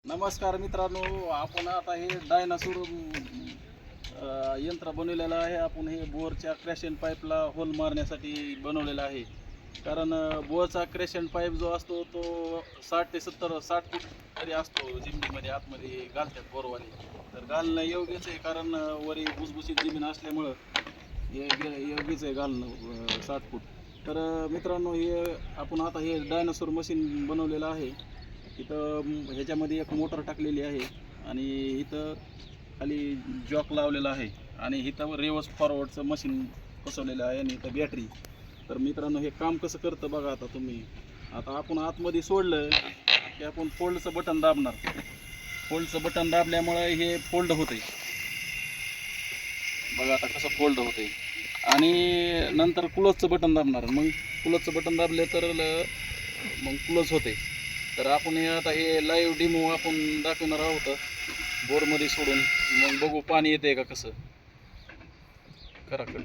नमस्कार मित्रांनो, आपण आता हे डायनासोर यंत्र बनवलेलं आहे. आपण हे बोअरच्या क्रॅशन पाईपला होल मारण्यासाठी बनवलेलं आहे. कारण बोअरचा क्रॅशन पाईप जो असतो तो 60 ते 60 फूट तरी असतो जमिनीमध्ये आतमध्ये घालतात बोरवाले. तर घालणं योग्यच आहे, कारण वरी भुसभुशीत जमीन असल्यामुळं हे योग्यच आहे घालणं 60 फूट. तर मित्रांनो, हे आपण आता हे डायनासोर मशीन बनवलेलं आहे. इथं ह्याच्यामध्ये एक मोटर टाकलेली आहे आणि इथं खाली जॉक लावलेला आहे आणि इथं रिव्हर्स फॉरवर्डचं मशीन बसवलेलं आहे आणि इथं बॅटरी. तर मित्रांनो, हे काम कसं करतं बघा. आता तुम्ही आता आपण आतमध्ये सोडलं की आपण फोल्डचं बटन दाबणार. फोल्डचं बटन दाबल्यामुळे हे फोल्ड होते. बघा आता कसं फोल्ड होते. आणि नंतर क्लोजचं बटन दाबणार. मग क्लोजचं बटन दाबले तर मग क्लोज होते. तर आपण आता हे लाईव्ह डेमो आपण दाखवणार आहोत बोरमध्ये सोडून. मग बघू पाणी येते का कसं. करा कट.